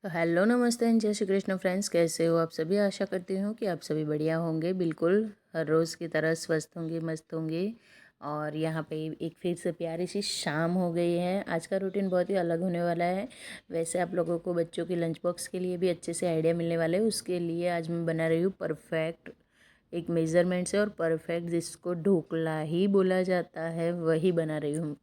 तो हेलो नमस्ते एंड जय श्री कृष्ण फ्रेंड्स, कैसे हो आप सभी। आशा करती हूँ कि आप सभी बढ़िया होंगे, बिल्कुल हर रोज़ की तरह स्वस्थ होंगे, मस्त होंगे। और यहाँ पे एक फिर से प्यारी सी शाम हो गई है। आज का रूटीन बहुत ही अलग होने वाला है। वैसे आप लोगों को बच्चों की लंच बॉक्स के लिए भी अच्छे से आइडिया मिलने वाले हैं। उसके लिए आज मैं बना रही हूँ परफेक्ट एक मेज़रमेंट से, और परफेक्ट जिसको ढोकला ही बोला जाता है वही बना रही हूँ।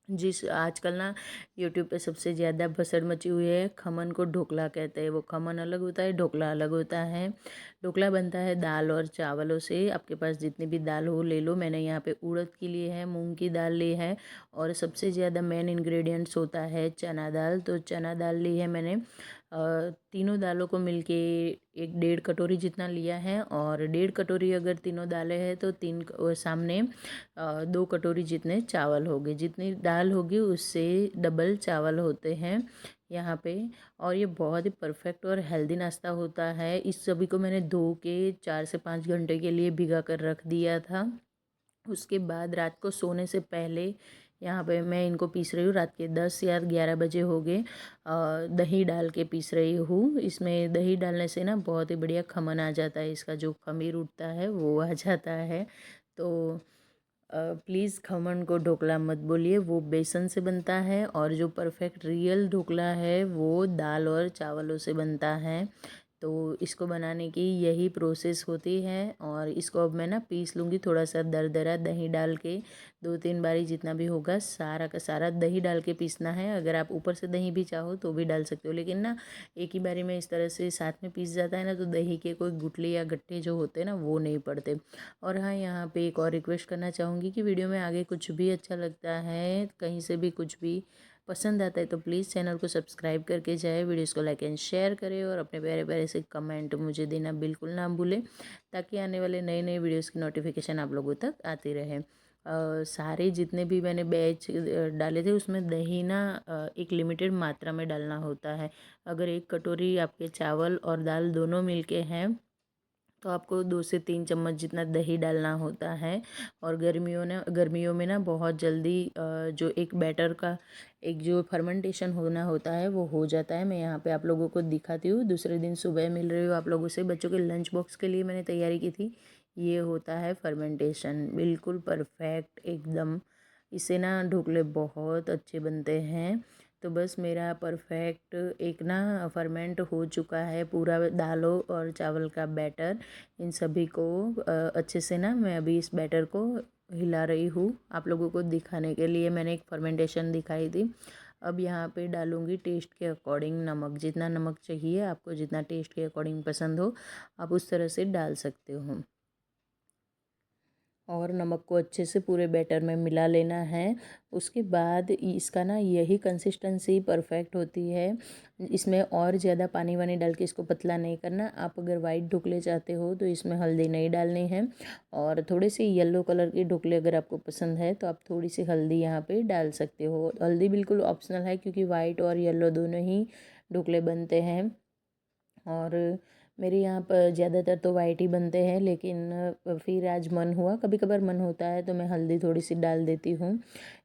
जिस आजकल ना यूट्यूब पे सबसे ज़्यादा भसड़ मची हुई है, खमन को ढोकला कहते हैं। वो खमन अलग होता है, ढोकला अलग होता है। ढोकला बनता है दाल और चावलों से। आपके पास जितनी भी दाल हो ले लो। मैंने यहाँ पे उड़द की ली है, मूंग की दाल ली है, और सबसे ज़्यादा मेन इंग्रेडिएंट्स होता है चना दाल। तो चना दाल ली है मैंने। तीनों दालों को मिलके एक 1.5 कटोरी जितना लिया है। और 1.5 कटोरी अगर तीनों दालें हैं तो सामने 2 कटोरी जितने चावल होंगे। जितनी दाल होगी उससे डबल चावल होते हैं यहाँ पे। और ये बहुत ही परफेक्ट और हेल्दी नाश्ता होता है। इस सभी को मैंने धो के 4 से 5 घंटे के लिए भिगा कर रख दिया था। उसके बाद रात को सोने से पहले यहाँ पे मैं इनको पीस रही हूँ। रात के 10 या 11 बजे हो गए। दही डाल के पीस रही हूँ। इसमें दही डालने से ना बहुत ही बढ़िया खमन आ जाता है। इसका जो खमीर उठता है वो आ जाता है। तो प्लीज़ खमन को ढोकला मत बोलिए, वो बेसन से बनता है। और जो परफेक्ट रियल ढोकला है वो दाल और चावलों से बनता है। तो इसको बनाने की यही प्रोसेस होती है। और इसको अब मैं ना पीस लूँगी थोड़ा सा दरदरा दही डाल के। 2-3 बारी जितना भी होगा सारा का सारा दही डाल के पीसना है। अगर आप ऊपर से दही भी चाहो तो भी डाल सकते हो, लेकिन ना एक ही बारी में इस तरह से साथ में पीस जाता है ना, तो दही के कोई गुठली या गट्ठे जो होते हैं ना वो नहीं पड़ते। और हाँ, यहाँ पे एक और रिक्वेस्ट करना चाहूँगी कि वीडियो में आगे कुछ भी अच्छा लगता है, कहीं से भी कुछ भी पसंद आता है, तो प्लीज़ चैनल को सब्सक्राइब करके जाए, वीडियोस को लाइक एंड शेयर करें, और अपने प्यारे प्यारे से कमेंट मुझे देना बिल्कुल ना भूलें, ताकि आने वाले नए नए वीडियोस की नोटिफिकेशन आप लोगों तक आती रहे। सारे जितने भी मैंने बैच डाले थे उसमें दही ना एक लिमिटेड मात्रा में डालना होता है। अगर 1 कटोरी आपके चावल और दाल दोनों मिलके हैं तो आपको 2 से 3 चम्मच जितना दही डालना होता है। और गर्मियों में ना बहुत जल्दी जो एक बैटर का एक जो फर्मेंटेशन होना होता है वो हो जाता है। मैं यहाँ पे आप लोगों को दिखाती हूँ। दूसरे दिन सुबह मिल रही हूँ आप लोगों से। बच्चों के लंच बॉक्स के लिए मैंने तैयारी की थी। ये होता है फर्मेंटेशन, बिल्कुल परफेक्ट एकदम। इससे ना ढोकले बहुत अच्छे बनते हैं। तो बस मेरा परफेक्ट एक ना फर्मेंट हो चुका है पूरा दालों और चावल का बैटर। इन सभी को अच्छे से ना मैं अभी इस बैटर को हिला रही हूँ। आप लोगों को दिखाने के लिए मैंने एक फर्मेंटेशन दिखाई थी। अब यहाँ पे डालूँगी टेस्ट के अकॉर्डिंग नमक। जितना नमक चाहिए आपको, जितना टेस्ट के अकॉर्डिंग पसंद हो, आप उस तरह से डाल सकते हो। और नमक को अच्छे से पूरे बैटर में मिला लेना है। उसके बाद इसका ना यही कंसिस्टेंसी परफेक्ट होती है। इसमें और ज़्यादा पानी वानी डाल के इसको पतला नहीं करना। आप अगर वाइट ढोकले चाहते हो तो इसमें हल्दी नहीं डालनी है। और थोड़े से येलो कलर के ढोकले अगर आपको पसंद है तो आप थोड़ी सी हल्दी यहाँ पे डाल सकते हो। हल्दी बिल्कुल ऑप्शनल है, क्योंकि वाइट और येलो दोनों ही ढोकले बनते हैं। और मेरे यहाँ पर ज़्यादातर तो वाइट ही बनते हैं, लेकिन फिर आज मन हुआ, कभी कभार मन होता है तो मैं हल्दी थोड़ी सी डाल देती हूँ।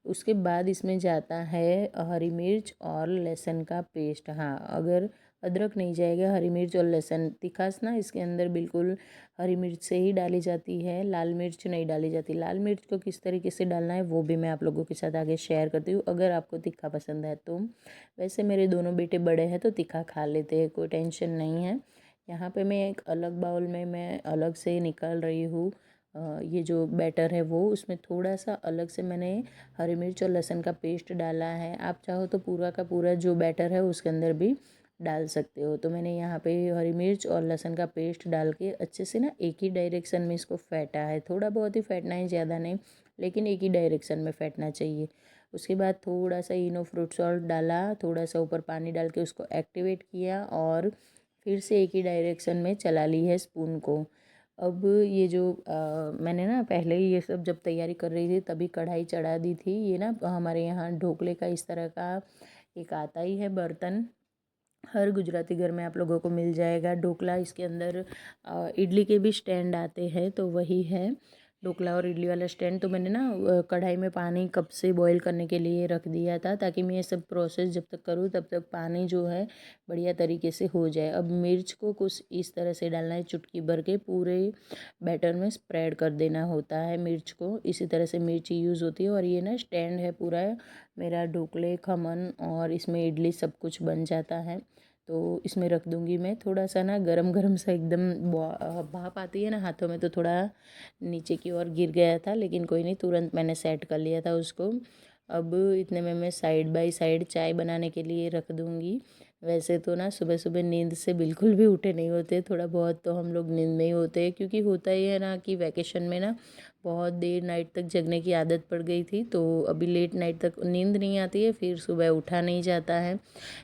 उसके बाद इसमें जाता है हरी मिर्च और लहसुन का पेस्ट। हाँ, अगर अदरक नहीं जाएगा, हरी मिर्च और लहसुन तिखास ना इसके अंदर बिल्कुल हरी मिर्च से ही डाली जाती है, लाल मिर्च नहीं डाली जाती। लाल मिर्च को किस तरीके से डालना है वो भी मैं आप लोगों के साथ आगे शेयर करती हूँ, अगर आपको तीखा पसंद है तो। वैसे मेरे दोनों बेटे बड़े हैं तो तीखा खा लेते हैं, कोई टेंशन नहीं है। यहाँ पे मैं एक अलग बाउल में मैं अलग से निकाल रही हूँ ये जो बैटर है वो। उसमें थोड़ा सा अलग से मैंने हरी मिर्च और लहसुन का पेस्ट डाला है। आप चाहो तो पूरा का पूरा जो बैटर है उसके अंदर भी डाल सकते हो। तो मैंने यहाँ पे हरी मिर्च और लहसुन का पेस्ट डाल के अच्छे से ना एक ही डायरेक्शन में इसको फेंटा है। थोड़ा बहुत ही फेंटना है, ज़्यादा नहीं, लेकिन एक ही डायरेक्शन में फेंटना चाहिए। उसके बाद थोड़ा सा इनो फ्रूट सॉल्ट डाला, थोड़ा सा ऊपर पानी डाल के उसको एक्टिवेट किया, और फिर से एक ही डायरेक्शन में चला ली है स्पून को। अब ये जो मैंने ना पहले ही ये सब जब तैयारी कर रही थी तभी कढ़ाई चढ़ा दी थी। ये ना हमारे यहाँ ढोकले का इस तरह का एक आता ही है बर्तन, हर गुजराती घर में आप लोगों को मिल जाएगा। ढोकला इसके अंदर इडली के भी स्टैंड आते हैं तो वही है। ढोकला और इडली वाला स्टैंड। तो मैंने ना कढ़ाई में पानी कब से बॉईल करने के लिए रख दिया था, ताकि मैं ये सब प्रोसेस जब तक करूँ तब तक पानी जो है बढ़िया तरीके से हो जाए। अब मिर्च को कुछ इस तरह से डालना है, चुटकी भर के पूरे बैटर में स्प्रेड कर देना होता है मिर्च को। इसी तरह से मिर्ची यूज़ होती है। और ये ना स्टैंड है पूरा मेरा ढोकले, खमन और इसमें इडली सब कुछ बन जाता है। तो इसमें रख दूँगी मैं। थोड़ा सा ना गरम गरम सा एकदम भाप आती है ना हाथों में, तो थोड़ा नीचे की ओर गिर गया था, लेकिन कोई नहीं, तुरंत मैंने सेट कर लिया था उसको। अब इतने में मैं साइड बाय साइड चाय बनाने के लिए रख दूँगी। वैसे तो ना सुबह सुबह नींद से बिल्कुल भी उठे नहीं होते, थोड़ा बहुत तो हम लोग नींद में ही होते हैं, क्योंकि होता ही है ना कि वैकेशन में ना बहुत देर नाइट तक जगने की आदत पड़ गई थी। तो अभी लेट नाइट तक नींद नहीं आती है, फिर सुबह उठा नहीं जाता है।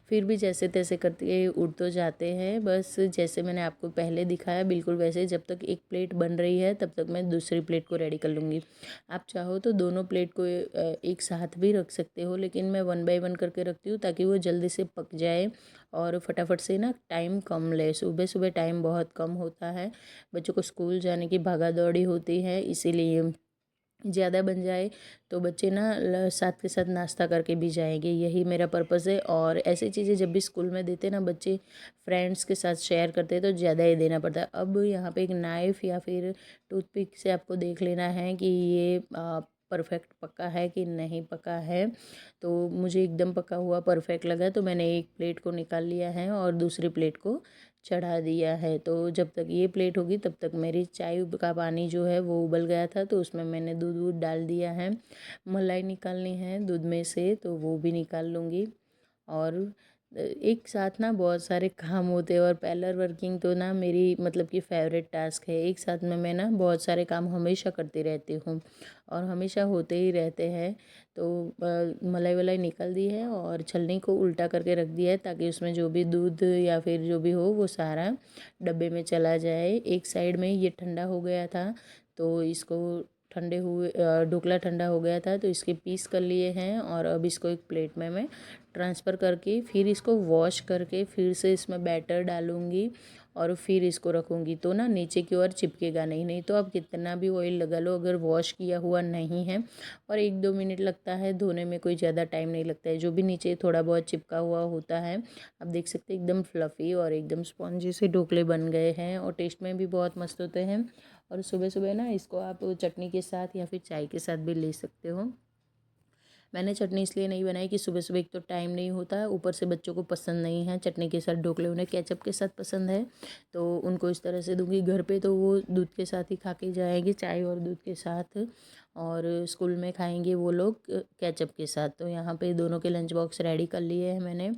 फिर भी जैसे तैसे करके उठ तो जाते हैं। बस जैसे मैंने आपको पहले दिखाया बिल्कुल वैसे, जब तक एक प्लेट बन रही है तब तक मैं दूसरी प्लेट को रेडी कर लूँगी। आप चाहो तो दोनों प्लेट को एक साथ भी रख सकते हो, लेकिन मैं 1 बाय 1 करके रखती हूँ ताकि वो जल्दी से पक जाए और फटाफट से ना टाइम कम ले। सुबह सुबह टाइम बहुत कम होता है, बच्चों को स्कूल जाने की भागा दौड़ी होती है, इसीलिए ज़्यादा बन जाए तो बच्चे ना साथ के साथ नाश्ता करके भी जाएंगे, यही मेरा पर्पज़ है। और ऐसी चीज़ें जब भी स्कूल में देते ना बच्चे फ्रेंड्स के साथ शेयर करते हैं तो ज़्यादा ही देना पड़ता है। अब यहाँ पे एक नाइफ़ या फिर टूथपिक से आपको देख लेना है कि ये परफेक्ट पका है कि नहीं पका है। तो मुझे एकदम पका हुआ परफेक्ट लगा, तो मैंने एक प्लेट को निकाल लिया है और दूसरी प्लेट को चढ़ा दिया है। तो जब तक ये प्लेट होगी तब तक मेरी चाय का पानी जो है वो उबल गया था, तो उसमें मैंने दूध वूध डाल दिया है। मलाई निकालनी है दूध में से, तो वो भी निकाल लूँगी। और एक साथ ना बहुत सारे काम होते हैं, और पैरेलल वर्किंग तो ना मेरी मतलब कि फ़ेवरेट टास्क है। एक साथ में मैं ना बहुत सारे काम हमेशा करती रहती हूँ और हमेशा होते ही रहते हैं। तो मलाई वलाई निकाल दी है और छलनी को उल्टा करके रख दिया है, ताकि उसमें जो भी दूध या फिर जो भी हो वो सारा डब्बे में चला जाए। एक साइड में ये ठंडा हो गया था, तो इसको ठंडे हुए ढोकला ठंडा हो गया था तो इसके पीस कर लिए हैं, और अब इसको एक प्लेट में मैं ट्रांसफ़र करके फिर इसको वॉश करके फिर से इसमें बैटर डालूँगी और फिर इसको रखूँगी। तो ना नीचे की ओर चिपकेगा नहीं, नहीं तो आप कितना भी ऑयल लगा लो अगर वॉश किया हुआ नहीं है। और 1-2 मिनट लगता है धोने में, कोई ज़्यादा टाइम नहीं लगता है। जो भी नीचे थोड़ा बहुत चिपका हुआ होता है, आप देख सकते हैं एकदम फ्लफ़ी और एकदम स्पॉन्जी से ढोकले बन गए हैं और टेस्ट में भी बहुत मस्त होते हैं। और सुबह सुबह ना इसको आप चटनी के साथ या फिर चाय के साथ भी ले सकते हो। मैंने चटनी इसलिए नहीं बनाई कि सुबह सुबह एक तो टाइम नहीं होता है, ऊपर से बच्चों को पसंद नहीं है चटनी के साथ ढोकले, उन्हें केचप के साथ पसंद है। तो उनको इस तरह से दूंगी। घर पे तो वो दूध के साथ ही खा के जाएंगे, चाय और दूध के साथ। और स्कूल में खाएंगे वो लोग केचप के साथ। तो यहाँ पे दोनों के लंच बॉक्स रेडी कर लिए हैं मैंने,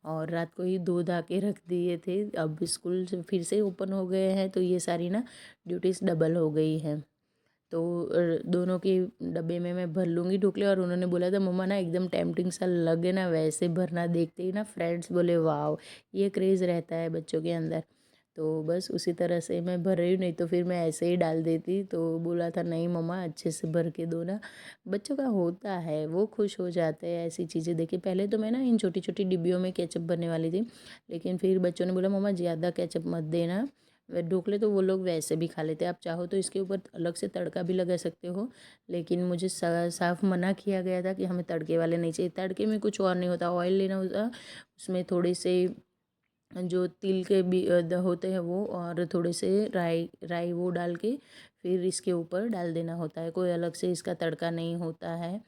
और रात को ही दूध आके रख दिए थे। अब स्कूल फिर से ओपन हो गए हैं तो ये सारी ना ड्यूटीज़ डबल हो गई हैं। तो दोनों के डब्बे में मैं भर लूँगी ढोकले। और उन्होंने बोला था मम्मा ना एकदम टेम्पटिंग सा लगे ना वैसे भरना। देखते ही ना फ्रेंड्स बोले वाह, ये क्रेज़ रहता है बच्चों के अंदर। तो बस उसी तरह से मैं भर रही हूँ, नहीं तो फिर मैं ऐसे ही डाल देती। तो बोला था नहीं मम्मा अच्छे से भर के दो ना। बच्चों का होता है, वो खुश हो जाते हैं ऐसी चीज़ें देख के। पहले तो मैं ना इन छोटी छोटी डिब्बियों में केचप भरने वाली थी, लेकिन फिर बच्चों ने बोला मम्मा ज़्यादा केचप मत देना। ढोकले तो वो लोग वैसे भी खा लेते हैं, आप चाहो तो इसके ऊपर अलग से तड़का भी लगा सकते हो। लेकिन मुझे साफ मना किया गया था कि हमें तड़के वाले नहीं चाहिए। तड़के में कुछ और नहीं होता, ऑयल लेना होता, उसमें थोड़े से जो तिल के भी होते हैं वो, और थोड़े से राई राई वो डाल के फिर इसके ऊपर डाल देना होता है। कोई अलग से इसका तड़का नहीं होता है।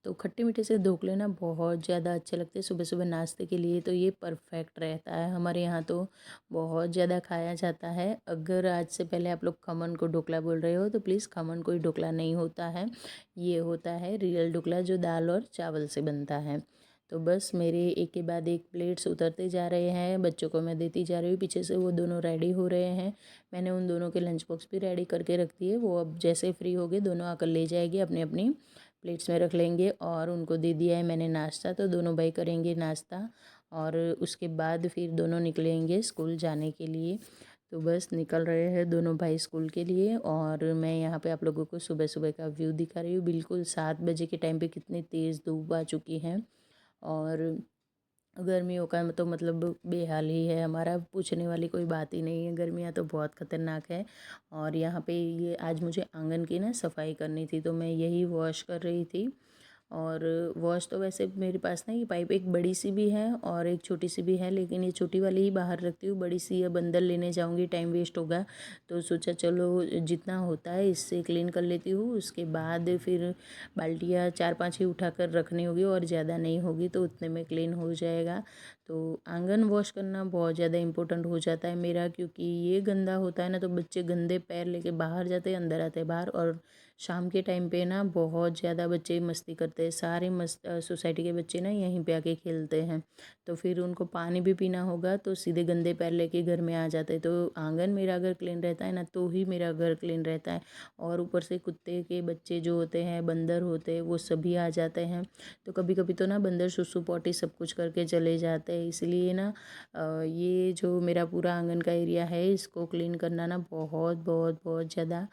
तो खट्टे मीठे से ढोकले ना बहुत ज़्यादा अच्छे लगते हैं सुबह सुबह नाश्ते के लिए। तो ये परफेक्ट रहता है हमारे यहाँ, तो बहुत ज़्यादा खाया जाता है। अगर आज से पहले आप लोग खमन को ढोकला बोल रहे हो तो प्लीज़, खमन कोई ढोकला नहीं होता है। ये होता है रियल ढोकला जो दाल और चावल से बनता है। तो बस मेरे एक के बाद एक प्लेट्स उतरते जा रहे हैं, बच्चों को मैं देती जा रही हूँ। पीछे से वो दोनों रेडी हो रहे हैं। मैंने उन दोनों के लंच बॉक्स भी रेडी करके रख दिए। वो अब जैसे फ्री हो गए दोनों आकर ले जाएंगे, अपनी अपनी प्लेट्स में रख लेंगे। और उनको दे दिया है मैंने नाश्ता, तो दोनों भाई करेंगे नाश्ता और उसके बाद फिर दोनों निकलेंगे स्कूल जाने के लिए। तो बस निकल रहे हैं दोनों भाई स्कूल के लिए। और मैं यहाँ पे आप लोगों को सुबह सुबह का व्यू दिखा रही हूँ। बिल्कुल 7 बजे के टाइम पे कितनी तेज़ धूप आ चुकी है। और गर्मियों का तो मतलब बेहाल ही है हमारा, पूछने वाली कोई बात ही नहीं है। गर्मियाँ तो बहुत ख़तरनाक है। और यहाँ पे ये आज मुझे आंगन की ना सफाई करनी थी, तो मैं यही वॉश कर रही थी। और वॉश तो वैसे मेरे पास ना ये पाइप एक बड़ी सी भी है और एक छोटी सी भी है, लेकिन ये छोटी वाली ही बाहर रखती हूँ। बड़ी सी अब अंदर लेने जाऊँगी, टाइम वेस्ट होगा, तो सोचा चलो जितना होता है इससे क्लीन कर लेती हूँ। उसके बाद फिर बाल्टियाँ 4-5 ही उठा कर रखनी होगी, और ज़्यादा नहीं होगी तो उतने में क्लीन हो जाएगा। तो आंगन वॉश करना बहुत ज़्यादा इम्पोर्टेंट हो जाता है मेरा, क्योंकि ये गंदा होता है ना तो बच्चे गंदे पैर लेके बाहर जाते हैं, अंदर आते हैं बाहर। और शाम के टाइम पे ना बहुत ज़्यादा बच्चे मस्ती करते हैं, सारे सोसाइटी के बच्चे ना यहीं पे आके खेलते हैं। तो फिर उनको पानी भी पीना होगा तो सीधे गंदे पैर लेके घर में आ जाते हैं। तो आंगन मेरा अगर क्लीन रहता है ना तो ही मेरा घर क्लीन रहता है। और ऊपर से कुत्ते के बच्चे जो होते हैं, बंदर होते हैं, वो सभी आ जाते हैं। तो कभी कभी तो ना बंदर सुसु पॉटी सब कुछ करके चले जाते हैं। इसलिए ना ये जो मेरा पूरा आंगन का एरिया है इसको क्लीन करना ना बहुत बहुत बहुत ज़्यादा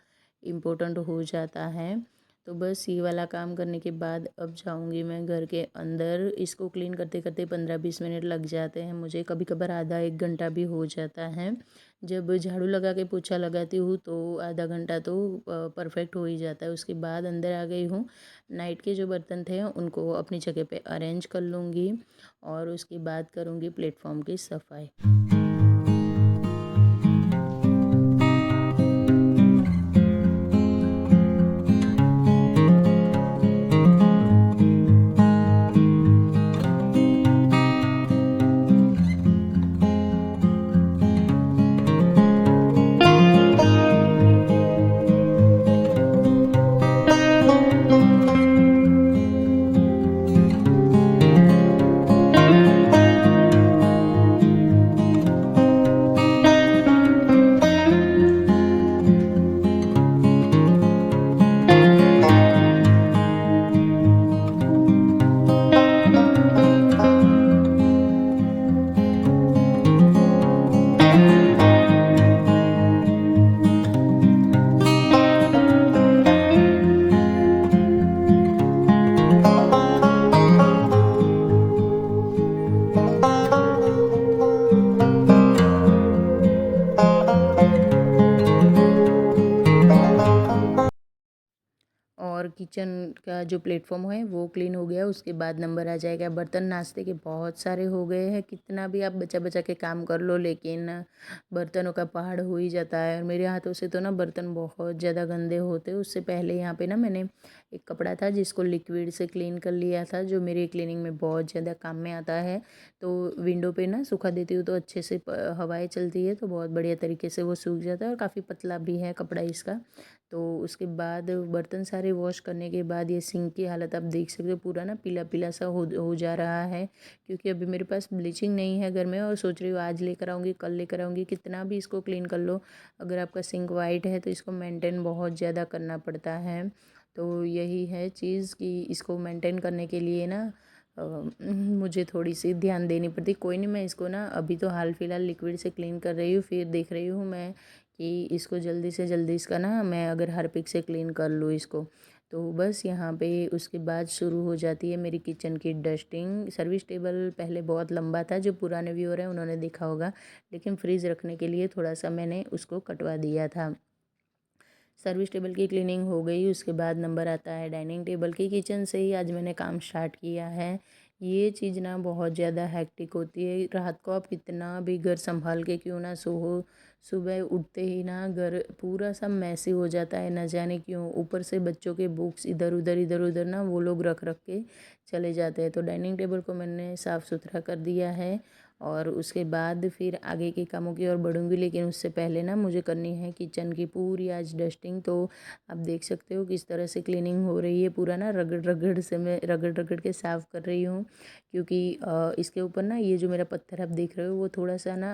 इम्पोर्टेंट हो जाता है। तो बस ये वाला काम करने के बाद अब जाऊंगी मैं घर के अंदर। इसको क्लीन करते करते 15-20 मिनट लग जाते हैं मुझे, कभी कभार आधा 1 घंटा भी हो जाता है। जब झाड़ू लगा के पोछा लगाती हूँ तो आधा घंटा तो परफेक्ट हो ही जाता है। उसके बाद अंदर आ गई हूँ, नाइट के जो बर्तन थे उनको अपनी जगह पे अरेंज कर लूँगी, और उसके बाद करूँगी प्लेटफॉर्म की सफाई। और किचन का जो प्लेटफॉर्म है वो क्लीन हो गया। उसके बाद नंबर आ जाएगा। बर्तन नाश्ते के बहुत सारे हो गए हैं, कितना भी आप बचा बचा के काम कर लो लेकिन बर्तनों का पहाड़ हो ही जाता है। और मेरे हाथों से तो ना बर्तन बहुत ज़्यादा गंदे होते हैं। उससे पहले यहाँ पे ना मैंने एक कपड़ा था जिसको लिक्विड से क्लीन कर लिया था, जो मेरी क्लीनिंग में बहुत ज़्यादा काम में आता है। तो विंडो पे ना सूखा देती हूँ तो अच्छे से हवाएं चलती है तो बहुत बढ़िया तरीके से वो सूख जाता है, और काफ़ी पतला भी है कपड़ा इसका। तो उसके बाद बर्तन सारे वॉश करने के बाद ये सिंक की हालत आप देख सकते हो, पूरा ना पीला पीला सा हो जा रहा है, क्योंकि अभी मेरे पास ब्लीचिंग नहीं है घर में। और सोच रही हूँ आज लेकर आऊँगी, कल लेकर आऊँगी, कितना भी इसको क्लीन कर लो, अगर आपका सिंक वाइट है तो इसको मेंटेन बहुत ज़्यादा करना पड़ता है। तो यही है चीज़ कि इसको मेंटेन करने के लिए ना मुझे थोड़ी सी ध्यान देनी पड़ती। कोई नहीं, मैं इसको ना अभी तो हाल फिलहाल लिक्विड से क्लीन कर रही हूँ, फिर देख रही हूँ मैं कि इसको जल्दी से जल्दी इसका ना मैं अगर हार्पिक से क्लीन कर लूँ इसको। तो बस यहाँ पे उसके बाद शुरू हो जाती है मेरी किचन की डस्टिंग। सर्विस टेबल पहले बहुत लंबा था, जो पुराने व्यूअर हैं उन्होंने देखा होगा, लेकिन फ्रीज़ रखने के लिए थोड़ा सा मैंने उसको कटवा दिया था। सर्विस टेबल की क्लीनिंग हो गई। उसके बाद नंबर आता है डाइनिंग टेबल की। किचन से ही आज मैंने काम स्टार्ट किया है। ये चीज़ ना बहुत ज़्यादा हैक्टिक होती है। रात को आप कितना भी घर संभाल के क्यों ना सो, सुबह उठते ही ना घर पूरा सा मैसी हो जाता है, न जाने क्यों। ऊपर से बच्चों के बुक्स इधर उधर ना वो लोग रख रख के चले जाते हैं। तो डाइनिंग टेबल को मैंने साफ़ सुथरा कर दिया है, और उसके बाद फिर आगे के कामों की ओर बढ़ूँगी। लेकिन उससे पहले ना मुझे करनी है किचन की पूरी आज डस्टिंग। तो आप देख सकते हो किस तरह से क्लीनिंग हो रही है। पूरा ना रगड़ रगड़ से मैं रगड़ रगड़ के साफ़ कर रही हूँ, क्योंकि इसके ऊपर ना ये जो मेरा पत्थर आप देख रहे हो वो थोड़ा सा ना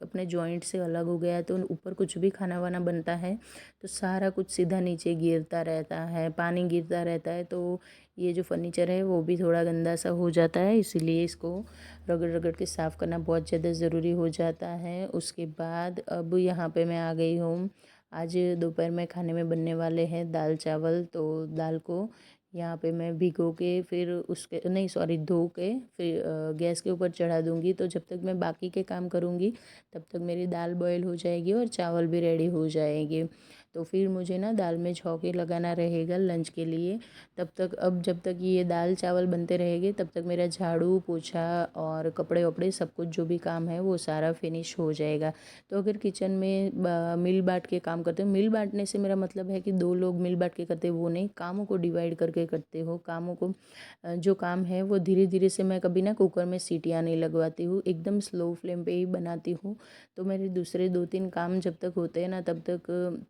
अपने जॉइंट से अलग हो गया है। तो ऊपर कुछ भी खाना वाना बनता है तो सारा कुछ सीधा नीचे गिरता रहता है, पानी गिरता रहता है। तो ये जो फर्नीचर है वो भी थोड़ा गंदा सा हो जाता है, इसीलिए इसको रगड़ रगड़ के साफ़ करना बहुत ज़्यादा ज़रूरी हो जाता है। उसके बाद अब यहाँ पे मैं आ गई हूँ। आज दोपहर में खाने में बनने वाले हैं दाल चावल। तो दाल को यहाँ पे मैं भिगो के फिर उसके नहीं सॉरी धो के फिर गैस के ऊपर चढ़ा दूँगी। तो जब तक मैं बाकी के काम करूँगी तब तक मेरी दाल बॉयल हो जाएगी और चावल भी रेडी हो जाएंगे। तो फिर मुझे ना दाल में छौंके लगाना रहेगा लंच के लिए। तब तक अब जब तक ये दाल चावल बनते रहेंगे तब तक मेरा झाड़ू पोछा और कपड़े वपड़े सब कुछ जो भी काम है वो सारा फिनिश हो जाएगा। तो अगर किचन में मिल बांट के काम करते हो, मिल बांटने से मेरा मतलब है कि दो लोग मिल बांट के करते वो नहीं, कामों को डिवाइड करके करते हो। कामों को जो काम है वो धीरे धीरे से, मैं कभी ना कुकर में सीटियाँ नहीं लगवाती हूँ, एकदम स्लो फ्लेम पे ही बनाती हूँ। तो मेरे दूसरे 2-3 काम जब तक होते हैं ना तब तक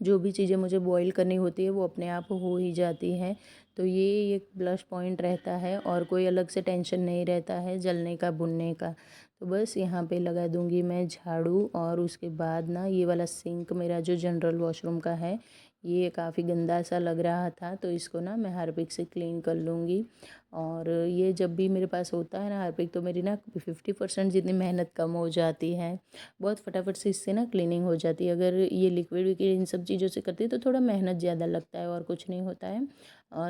जो भी चीज़ें मुझे बॉईल करनी होती है वो अपने आप हो ही जाती हैं। तो ये एक प्लस पॉइंट रहता है और कोई अलग से टेंशन नहीं रहता है जलने का भुनने का। तो बस यहाँ पे लगा दूँगी मैं झाड़ू और उसके बाद ना ये वाला सिंक मेरा जो जनरल वॉशरूम का है ये काफ़ी गंदा सा लग रहा था, तो इसको ना मैं हार्पिक से क्लीन कर लूँगी। और ये जब भी मेरे पास होता है ना हार्पिक तो मेरी ना 50% जितनी मेहनत कम हो जाती है। बहुत फटाफट से इससे ना क्लीनिंग हो जाती है। अगर ये लिक्विड विक्विड इन सब चीज़ों से करती है तो थोड़ा मेहनत ज़्यादा लगता है और कुछ नहीं होता है।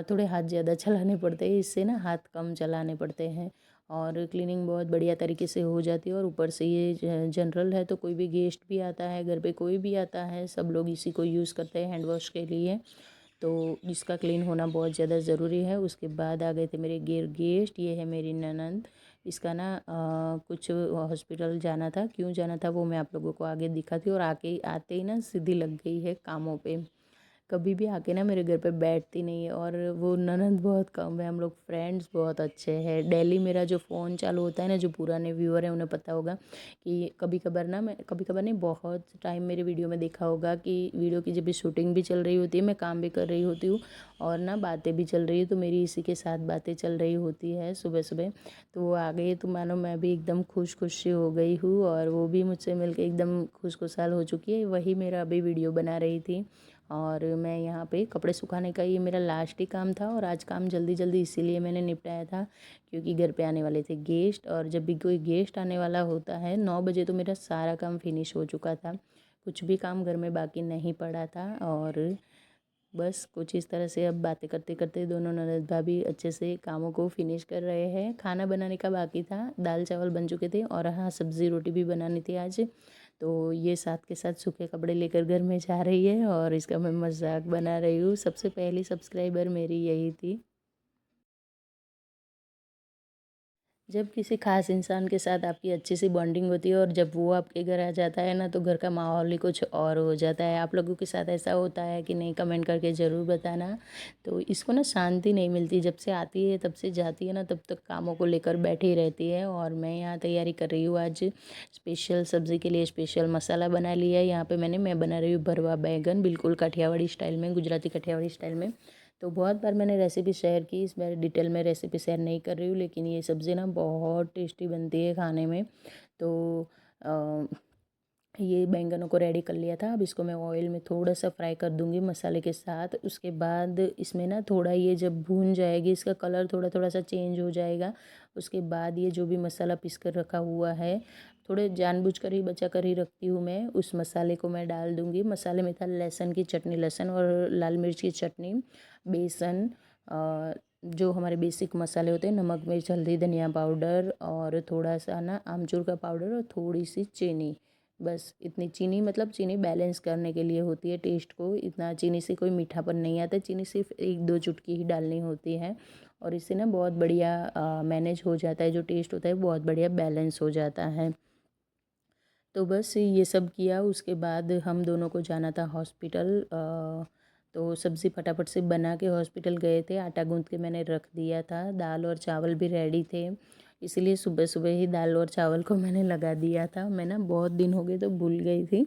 थोड़े हाथ ज़्यादा चलाने पड़ते हैं, इससे ना हाथ कम चलाने पड़ते हैं और क्लीनिंग बहुत बढ़िया तरीके से हो जाती है। और ऊपर से ये जनरल है तो कोई भी गेस्ट भी आता है, घर पे कोई भी आता है, सब लोग इसी को यूज़ करते हैं हैंड वॉश के लिए। तो इसका क्लीन होना बहुत ज़्यादा ज़रूरी है। उसके बाद आ गए थे मेरे गेस्ट, ये है मेरी ननंद। इसका ना कुछ हॉस्पिटल जाना था, क्यों जाना था वो मैं आप लोगों को आगे दिखाती हूँ। और आके आते ही ना सीधी लग गई है कामों पे। कभी भी आके ना मेरे घर पे बैठती नहीं है और वो ननंद बहुत कम है, हम लोग फ्रेंड्स बहुत अच्छे हैं। डेली मेरा जो फ़ोन चालू होता है ना, जो पुराने व्यूअर हैं उन्हें पता होगा कि कभी कभार ना मैं, कभी कभार नहीं बहुत टाइम मेरे वीडियो में देखा होगा कि वीडियो की जब भी शूटिंग भी चल रही होती है, मैं काम भी कर रही होती हूँ और ना बातें भी चल रही है, तो मेरी इसी के साथ बातें चल रही होती है सुबह सुबह। तो वो आ गई तो मानो मैं भी एकदम खुश हो गई हूँ और वो भी मुझसे मिलके एकदम खुशहाल हो चुकी है। वही मेरा अभी वीडियो बना रही थी और मैं यहाँ पे कपड़े सुखाने का ये मेरा लास्ट ही काम था। और आज काम जल्दी जल्दी इसीलिए मैंने निपटाया था क्योंकि घर पे आने वाले थे गेस्ट, और जब भी कोई गेस्ट आने वाला होता है 9 बजे तो मेरा सारा काम फिनिश हो चुका था, कुछ भी काम घर में बाकी नहीं पड़ा था। और बस कुछ इस तरह से अब बातें करते करते दोनों ननद भाभी अच्छे से कामों को फिनिश कर रहे हैं। खाना बनाने का बाकी था, दाल चावल बन चुके थे और हाँ सब्ज़ी रोटी भी बनानी थी आज। तो ये साथ के साथ सूखे कपड़े लेकर घर में जा रही है और इसका मैं मजाक बना रही हूँ। सबसे पहली सब्सक्राइबर मेरी यही थी। जब किसी खास इंसान के साथ आपकी अच्छी सी बॉन्डिंग होती है और जब वो आपके घर आ जाता है ना तो घर का माहौल ही कुछ और हो जाता है। आप लोगों के साथ ऐसा होता है कि नहीं, कमेंट करके ज़रूर बताना। तो इसको ना शांति नहीं मिलती, जब से आती है तब से जाती है ना तब तक कामों को लेकर बैठी रहती है। और मैं यहाँ तैयारी कर रही हूँ आज स्पेशल सब्ज़ी के लिए, स्पेशल मसाला बना लिया है यहाँ पे मैं बना रही हूँ भरवा बैगन, बिल्कुल काठियावाड़ी स्टाइल में, गुजराती काठियावाड़ी स्टाइल में। तो बहुत बार मैंने रेसिपी शेयर की, इस बार डिटेल में रेसिपी शेयर नहीं कर रही हूँ, लेकिन ये सब्ज़ी ना बहुत टेस्टी बनती है खाने में। तो अ, ये बैंगनों को रेडी कर लिया था, अब इसको मैं ऑयल में थोड़ा सा फ्राई कर दूंगी मसाले के साथ। उसके बाद इसमें ना थोड़ा ये जब भून जाएगी, इसका कलर थोड़ा थोड़ा सा चेंज हो जाएगा। उसके बाद ये जो भी मसाला पीस कर रखा हुआ है, थोड़े जानबूझकर ही बचा कर ही रखती हूँ मैं, उस मसाले को मैं डाल दूँगी। मसाले में था लहसुन की चटनी, लहसुन और लाल मिर्च की चटनी, बेसन, जो हमारे बेसिक मसाले होते हैं, नमक मिर्च हल्दी धनिया पाउडर और थोड़ा सा ना आमचूर का पाउडर और थोड़ी सी चीनी। बस इतनी चीनी, मतलब चीनी बैलेंस करने के लिए होती है टेस्ट को, इतना चीनी से कोई मीठापन नहीं आता, चीनी सिर्फ 1-2 चुटकी ही डालनी होती है। और इससे ना बहुत बढ़िया मैनेज हो जाता है, जो टेस्ट होता है बहुत बढ़िया बैलेंस हो जाता है। तो बस ये सब किया, उसके बाद हम दोनों को जाना था हॉस्पिटल। तो सब्ज़ी फटाफट से बना के हॉस्पिटल गए थे, आटा गूंथ के मैंने रख दिया था, दाल और चावल भी रेडी थे, इसलिए सुबह सुबह ही दाल और चावल को मैंने लगा दिया था। मैं ना बहुत दिन हो गए तो भूल गई थी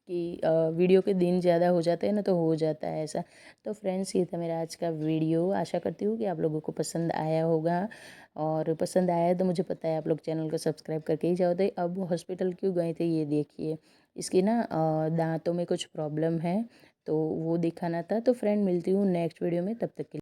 कि वीडियो के दिन ज़्यादा हो जाते हैं ना तो हो जाता है ऐसा। तो फ्रेंड्स ये था मेरा आज का वीडियो, आशा करती हूँ कि आप लोगों को पसंद आया होगा। और पसंद आया है तो मुझे पता है आप लोग चैनल को सब्सक्राइब करके ही जाओगे। अब हॉस्पिटल क्यों गए थे ये देखिए, इसकी ना दांतों में कुछ प्रॉब्लम है तो वो दिखाना था। तो फ्रेंड मिलती हूँ नेक्स्ट वीडियो में, तब तक के लिए।